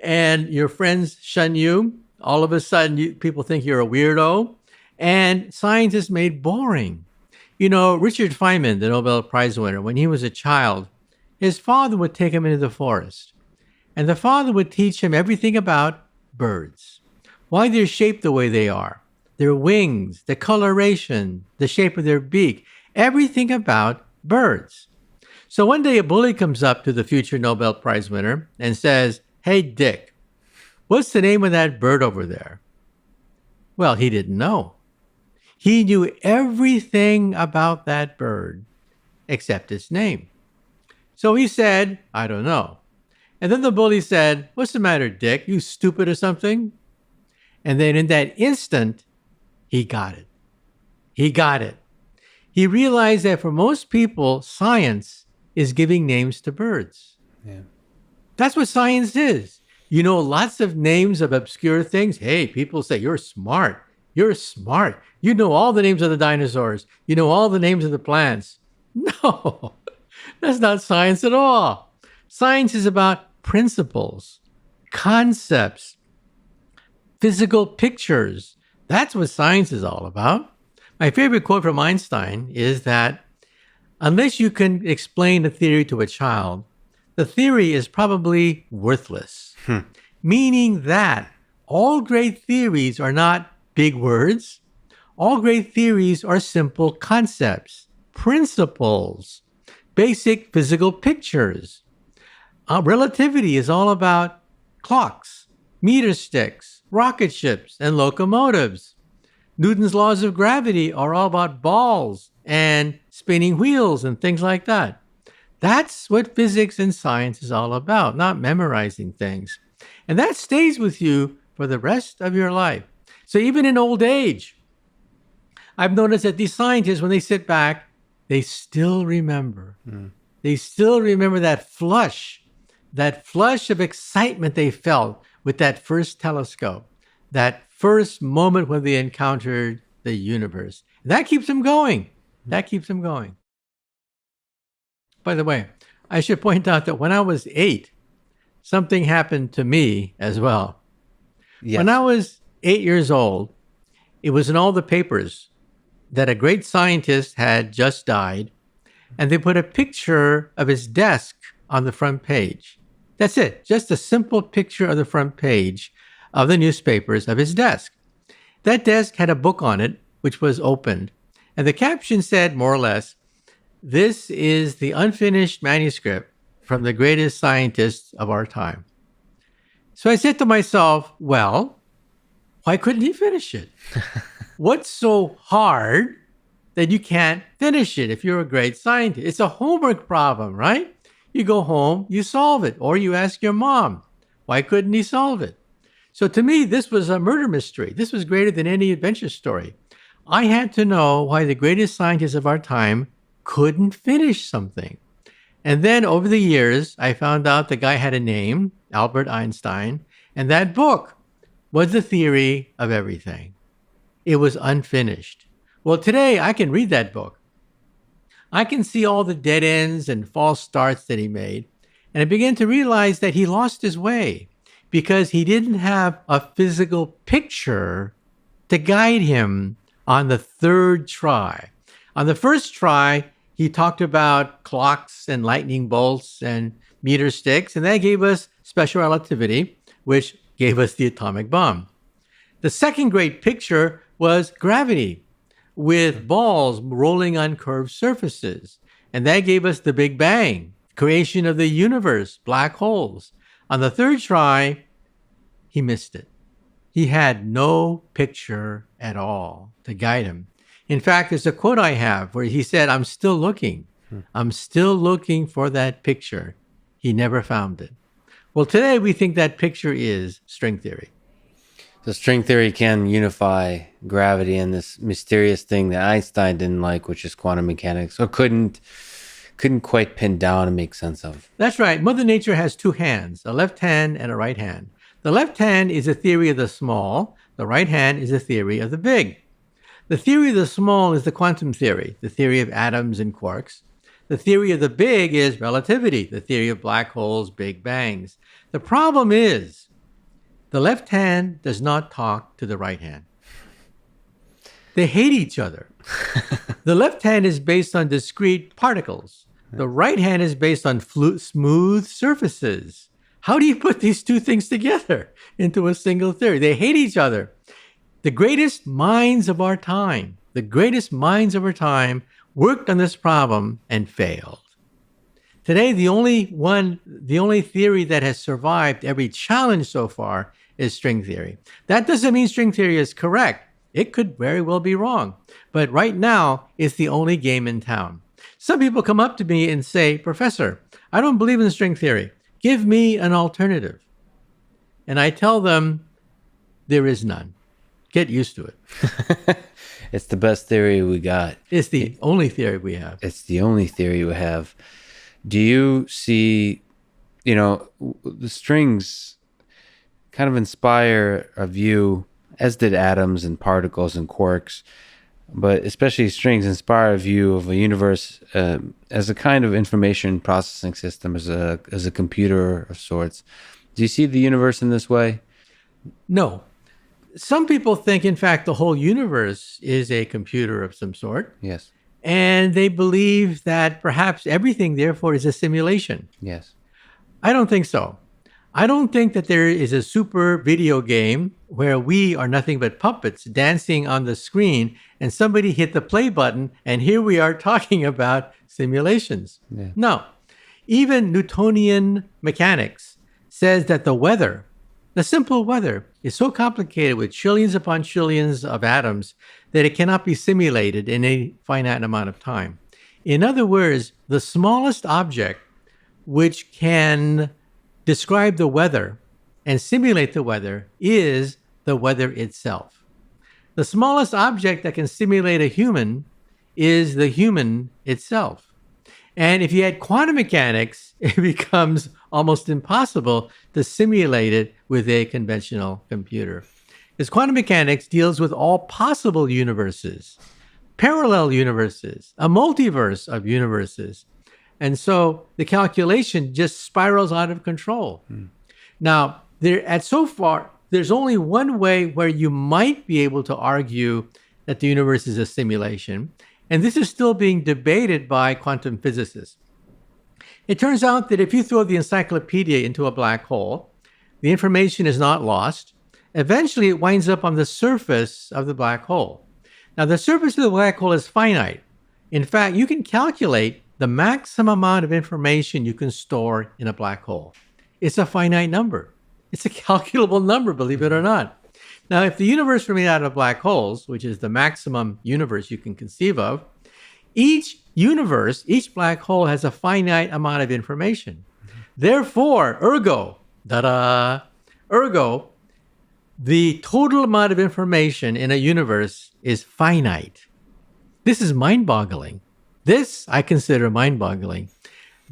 and your friends shun you. All of a sudden, people think you're a weirdo. And science is made boring. You know, Richard Feynman, the Nobel Prize winner, when he was a child, his father would take him into the forest. And the father would teach him everything about birds, why they're shaped the way they are, their wings, the coloration, the shape of their beak, everything about birds. So one day a bully comes up to the future Nobel Prize winner and says, hey, Dick, what's the name of that bird over there? Well, he didn't know. He knew everything about that bird except its name. So he said, I don't know. And then the bully said, what's the matter, Dick? You stupid or something? And then in that instant, he got it. He got it. He realized that for most people, science is giving names to birds. Yeah. That's what science is. You know, lots of names of obscure things. Hey, people say, you're smart. You're smart. You know all the names of the dinosaurs. You know all the names of the plants. No, that's not science at all. Science is about principles, concepts, physical pictures. That's what science is all about. My favorite quote from Einstein is that unless you can explain a theory to a child, the theory is probably worthless. Meaning that all great theories are not big words. All great theories are simple concepts, principles, basic physical pictures. Relativity is all about clocks, meter sticks, rocket ships, and locomotives. Newton's laws of gravity are all about balls and spinning wheels and things like that. That's what physics and science is all about, not memorizing things. And that stays with you for the rest of your life. So even in old age, I've noticed that these scientists, when they sit back, they still remember. They still remember that flush of excitement they felt with that first telescope, that first moment when they encountered the universe. And that keeps them going. That keeps them going. By the way, I should point out that when I was 8, something happened to me as well. Yes. When I was 8 years old, it was in all the papers that a great scientist had just died, and they put a picture of his desk on the front page. That's it, just a simple picture of the front page of the newspapers of his desk. That desk had a book on it, which was opened, and the caption said, more or less, this is the unfinished manuscript from the greatest scientists of our time. So I said to myself, well, why couldn't he finish it? What's so hard that you can't finish it if you're a great scientist? It's a homework problem, right? You go home, you solve it, or you ask your mom, why couldn't he solve it? So to me, this was a murder mystery. This was greater than any adventure story. I had to know why the greatest scientists of our time couldn't finish something. And then over the years, I found out the guy had a name, Albert Einstein, And that book was the theory of everything. It was unfinished. Well, today I can read that book. I can see all the dead ends and false starts that he made. And I began to realize that he lost his way because he didn't have a physical picture to guide him on the third try. On the first try, he talked about clocks and lightning bolts and meter sticks, and that gave us special relativity, which gave us the atomic bomb. The second great picture was gravity with balls rolling on curved surfaces. And that gave us the Big Bang, creation of the universe, black holes. On the third try, he missed it. He had no picture at all to guide him. In fact, there's a quote I have where he said, I'm still looking. I'm still looking for that picture. He never found it. Well, today we think that picture is string theory. So string theory can unify gravity and this mysterious thing that Einstein didn't like, which is quantum mechanics, or couldn't quite pin down and make sense of. That's right. Mother Nature has two hands, a left hand and a right hand. The left hand is a theory of the small. The right hand is a theory of the big. The theory of the small is the quantum theory, the theory of atoms and quarks. The theory of the big is relativity, the theory of black holes, big bangs. The problem is the left hand does not talk to the right hand. They hate each other. The left hand is based on discrete particles. The right hand is based on smooth surfaces. How do you put these two things together into a single theory? They hate each other. The greatest minds of our time worked on this problem and failed. Today, the only theory that has survived every challenge so far is string theory. That doesn't mean string theory is correct. It could very well be wrong. But right now, it's the only game in town. Some people come up to me and say, Professor, I don't believe in string theory. Give me an alternative. And I tell them, there is none. Get used to it. It's the best theory we got. It's the only theory we have. It's the only theory we have. Do you see, the strings kind of inspire a view, as did atoms and particles and quarks, but especially strings inspire a view of a universe as a kind of information processing system, as a computer of sorts. Do you see the universe in this way? No. Some people think, in fact, the whole universe is a computer of some sort. Yes. And they believe that perhaps everything, therefore, is a simulation. Yes. I don't think so. I don't think that there is a super video game where we are nothing but puppets dancing on the screen and somebody hit the play button and here we are talking about simulations. Yeah. No. Even Newtonian mechanics says that the simple weather, is so complicated with trillions upon trillions of atoms that it cannot be simulated in a finite amount of time. In other words, the smallest object which can describe the weather and simulate the weather is the weather itself. The smallest object that can simulate a human is the human itself. And if you add quantum mechanics, it becomes almost impossible to simulate it with a conventional computer. Because quantum mechanics deals with all possible universes, parallel universes, a multiverse of universes. And so the calculation just spirals out of control. Now, so far, there's only one way where you might be able to argue that the universe is a simulation. And this is still being debated by quantum physicists. It turns out that if you throw the encyclopedia into a black hole, the information is not lost. Eventually, it winds up on the surface of the black hole. Now, the surface of the black hole is finite. In fact, you can calculate the maximum amount of information you can store in a black hole. It's a finite number. It's a calculable number, believe it or not. Now, if the universe were made out of black holes, which is the maximum universe you can conceive of, each black hole has a finite amount of information. Therefore, ergo, the total amount of information in a universe is finite. This is mind-boggling. This I consider mind-boggling,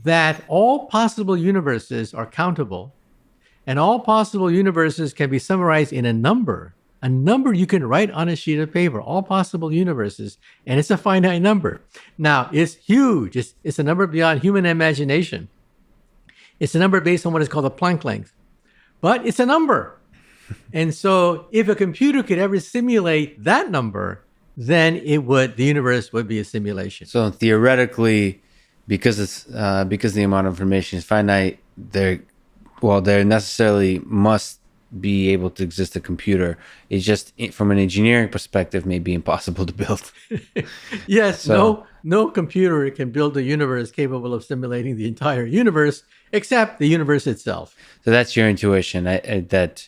that all possible universes are countable, And all possible universes can be summarized in a number you can write on a sheet of paper, all possible universes, and it's a finite number. Now, it's huge. It's a number beyond human imagination. It's a number based on what is called the Planck length, but it's a number. And so if a computer could ever simulate that number, then the universe would be a simulation. So theoretically, because the amount of information is finite, there necessarily must be able to exist a computer. It's just from an engineering perspective, may be impossible to build. Yes, no computer can build a universe capable of simulating the entire universe, except the universe itself. So that's your intuition, that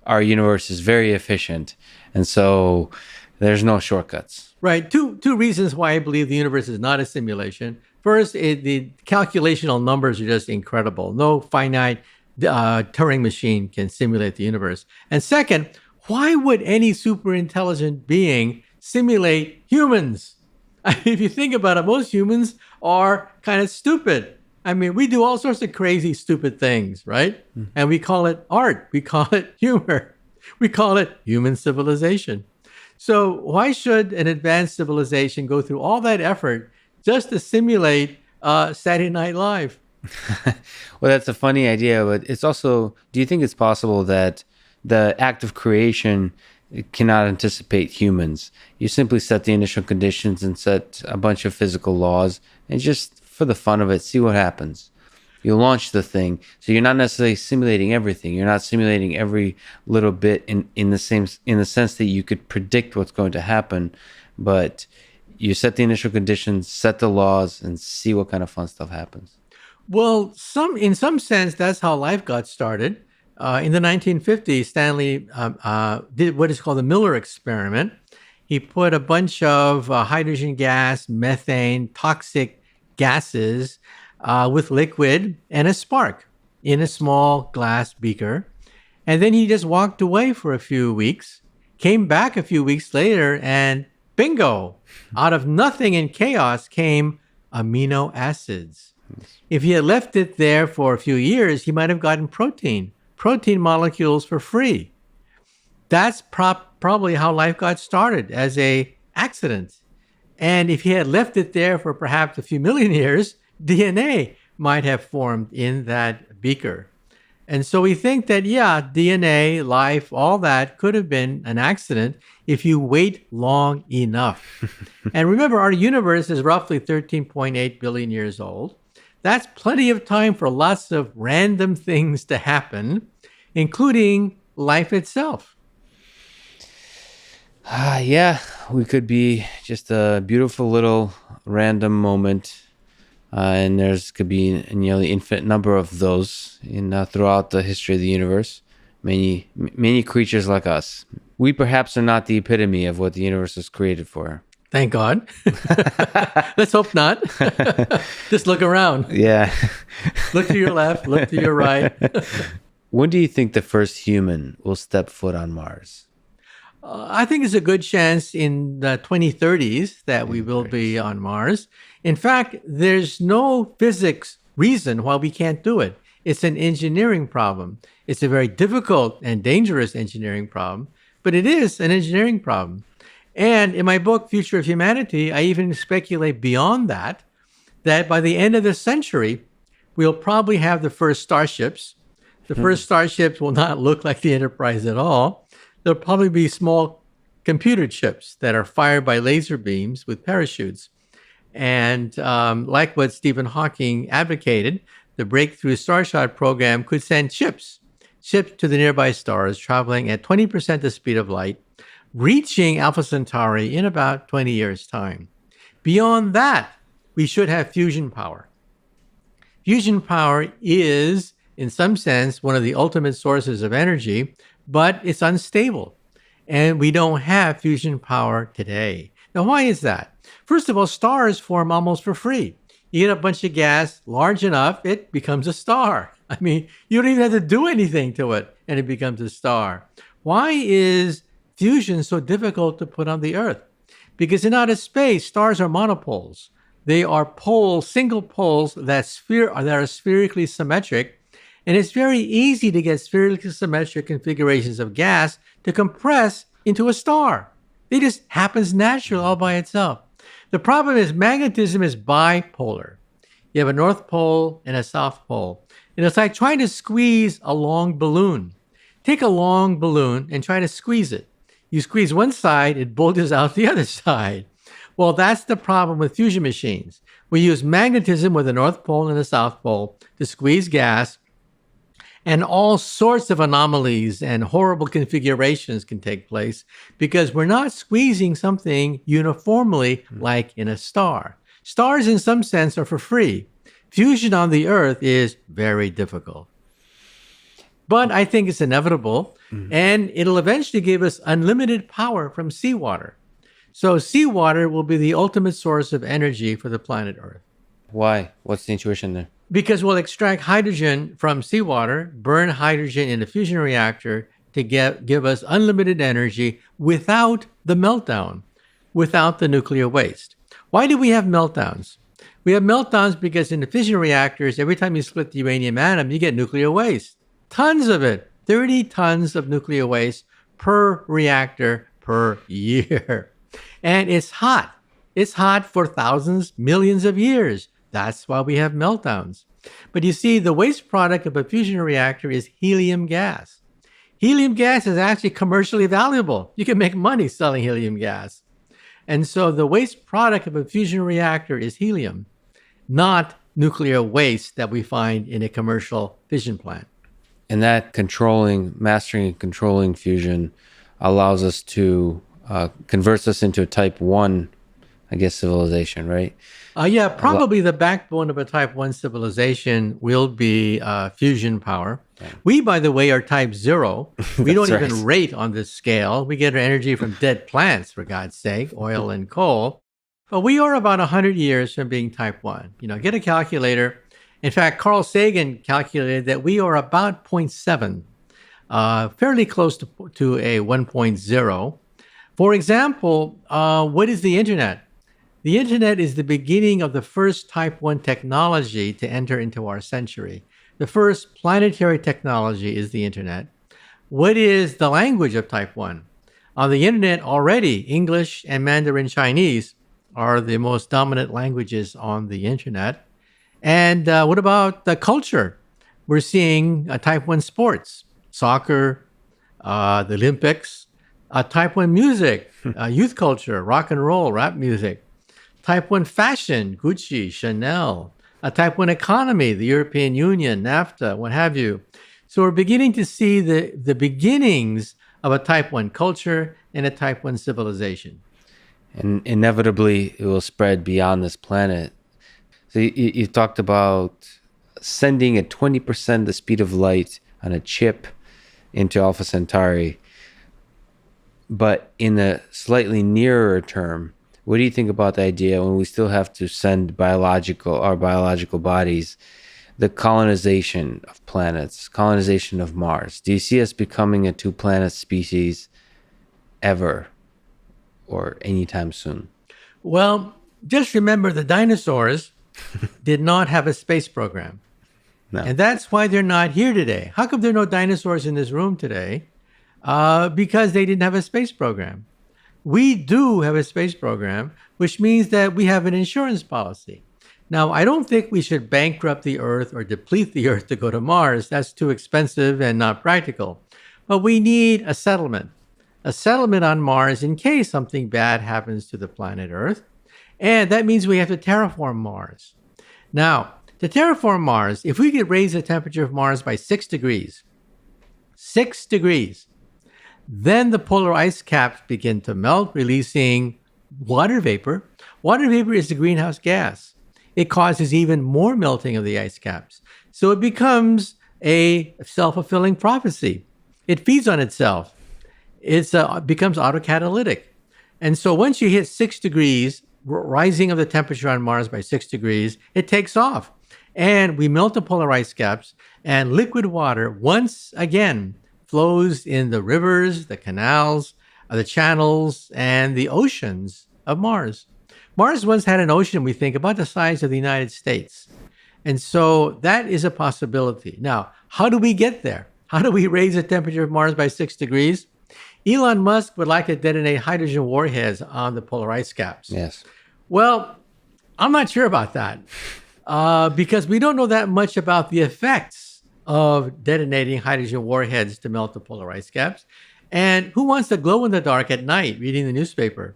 our universe is very efficient, and so there's no shortcuts. Right. Two reasons why I believe the universe is not a simulation. First, the calculational numbers are just incredible. No finite Turing machine can simulate the universe. And second, why would any super intelligent being simulate humans? I mean, if you think about it, most humans are kind of stupid. I mean, we do all sorts of crazy, stupid things, right? And we call it art. We call it humor. We call it human civilization. So why should an advanced civilization go through all that effort just to simulate Saturday Night Live? Well, that's a funny idea, but it's also, do you think it's possible that the act of creation cannot anticipate humans? You simply set the initial conditions and set a bunch of physical laws, and just for the fun of it, see what happens. You launch the thing, so you're not necessarily simulating everything. You're not simulating every little bit in the sense that you could predict what's going to happen, but you set the initial conditions, set the laws, and see what kind of fun stuff happens. Well, in some sense, that's how life got started. In the 1950s, Stanley did what is called the Miller experiment. He put a bunch of hydrogen gas, methane, toxic gases with liquid and a spark in a small glass beaker. And then he just walked away for a few weeks, came back a few weeks later, and bingo, out of nothing and chaos came amino acids. If he had left it there for a few years, he might have gotten protein molecules for free. That's probably how life got started, as an accident. And if he had left it there for perhaps a few million years, DNA might have formed in that beaker. And so we think that, DNA, life, all that could have been an accident if you wait long enough. And remember, our universe is roughly 13.8 billion years old. That's plenty of time for lots of random things to happen, including life itself. We could be just a beautiful little random moment, and could be a nearly infinite number of those throughout the history of the universe. Many creatures like us. We perhaps are not the epitome of what the universe was created for. Thank God. Let's hope not. Just look around. Yeah. Look to your left, look to your right. When do you think the first human will step foot on Mars? I think there's a good chance in the 2030s that we will be on Mars. In fact, there's no physics reason why we can't do it. It's an engineering problem. It's a very difficult and dangerous engineering problem, but it is an engineering problem. And in my book, Future of Humanity, I even speculate beyond that by the end of the century, we'll probably have the first starships. The first starships will not look like the Enterprise at all. There'll probably be small computer chips that are fired by laser beams with parachutes. And like what Stephen Hawking advocated, the Breakthrough Starshot program could send chips to the nearby stars, traveling at 20% the speed of light, reaching Alpha Centauri in about 20 years' time. Beyond that, we should have fusion power. Fusion power is, in some sense, one of the ultimate sources of energy, but it's unstable. And we don't have fusion power today. Now, why is that? First of all, stars form almost for free. You get a bunch of gas large enough, it becomes a star. I mean, you don't even have to do anything to it, and it becomes a star. Why is fusion so difficult to put on the Earth? Because in outer space, stars are monopoles. They are poles, single poles that are spherically symmetric, And it's very easy to get spherically symmetric configurations of gas to compress into a star. It just happens naturally all by itself. The problem is magnetism is bipolar. You have a north pole and a south pole. And it's like trying to squeeze a long balloon. Take a long balloon and try to squeeze it. You squeeze one side, it bulges out the other side. Well, that's the problem with fusion machines. We use magnetism with the north pole and the south pole to squeeze gas, and all sorts of anomalies and horrible configurations can take place because we're not squeezing something uniformly like in a star. Stars, in some sense, are for free. Fusion on the Earth is very difficult. But I think it's inevitable, and it'll eventually give us unlimited power from seawater. So seawater will be the ultimate source of energy for the planet Earth. Why? What's the intuition there? Because we'll extract hydrogen from seawater, burn hydrogen in a fusion reactor to give us unlimited energy without the meltdown, without the nuclear waste. Why do we have meltdowns? We have meltdowns because in the fission reactors, every time you split the uranium atom, you get nuclear waste. Tons of it. 30 tons of nuclear waste per reactor per year. And it's hot. It's hot for thousands, millions of years. That's why we have meltdowns. But you see, the waste product of a fusion reactor is helium gas. Helium gas is actually commercially valuable. You can make money selling helium gas. And so the waste product of a fusion reactor is helium, not nuclear waste that we find in a commercial fission plant. And that mastering and controlling fusion allows us to converts us into a type 1, I guess, civilization, right? Yeah, probably the backbone of a type 1 civilization will be fusion power. Right. We, by the way, are type 0. We don't even rate on this scale. We get our energy from dead plants, for God's sake, oil and coal. But we are about 100 years from being type 1. Get a calculator. In fact, Carl Sagan calculated that we are about 0.7, fairly close to a 1.0. For example, what is the internet? The internet is the beginning of the first type 1 technology to enter into our century. The first planetary technology is the internet. What is the language of type 1? On the internet already, English and Mandarin Chinese are the most dominant languages on the internet. And what about the culture? We're seeing type 1 sports, soccer, the Olympics, type 1 music, youth culture, rock and roll, rap music. Type 1 fashion, Gucci, Chanel. A type 1 economy, the European Union, NAFTA, what have you. So we're beginning to see the beginnings of a type 1 culture and a type 1 civilization. And inevitably, it will spread beyond this planet. So you talked about sending at 20% the speed of light on a chip into Alpha Centauri. But in a slightly nearer term, what do you think about the idea when we still have to send our biological bodies, the colonization of planets, colonization of Mars? Do you see us becoming a 2-planet species ever or anytime soon? Well, just remember the dinosaurs did not have a space program. No. And that's why they're not here today. How come there are no dinosaurs in this room today? Because they didn't have a space program. We do have a space program, which means that we have an insurance policy. Now, I don't think we should bankrupt the Earth or deplete the Earth to go to Mars. That's too expensive and not practical. But we need a settlement on Mars in case something bad happens to the planet Earth. And that means we have to terraform Mars. Now, to terraform Mars, if we could raise the temperature of Mars by 6 degrees, then the polar ice caps begin to melt, releasing water vapor. Water vapor is the greenhouse gas. It causes even more melting of the ice caps. So it becomes a self-fulfilling prophecy. It feeds on itself. It becomes autocatalytic. And so once you hit 6 degrees, rising of the temperature on Mars by 6 degrees, it takes off. And we melt the polar ice caps, and liquid water once again flows in the rivers, the canals, the channels, and the oceans of Mars. Mars once had an ocean, we think, about the size of the United States. And so that is a possibility. Now, how do we get there? How do we raise the temperature of Mars by 6 degrees? Elon Musk would like to detonate hydrogen warheads on the polar ice caps. Yes. Well, I'm not sure about that because we don't know that much about the effects of detonating hydrogen warheads to melt the polar ice caps. And who wants to glow in the dark at night reading the newspaper?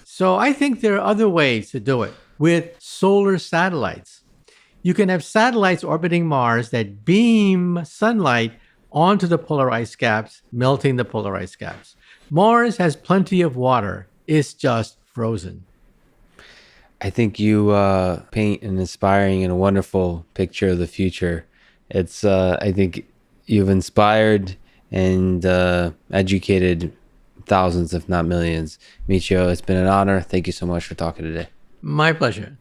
So I think there are other ways to do it with solar satellites. You can have satellites orbiting Mars that beam sunlight onto the polar ice caps, melting the polar ice caps. Mars has plenty of water. It's just frozen. I think you paint an inspiring and a wonderful picture of the future. It's I think you've inspired and educated thousands, if not millions. Michio, it's been an honor. Thank you so much for talking today. My pleasure.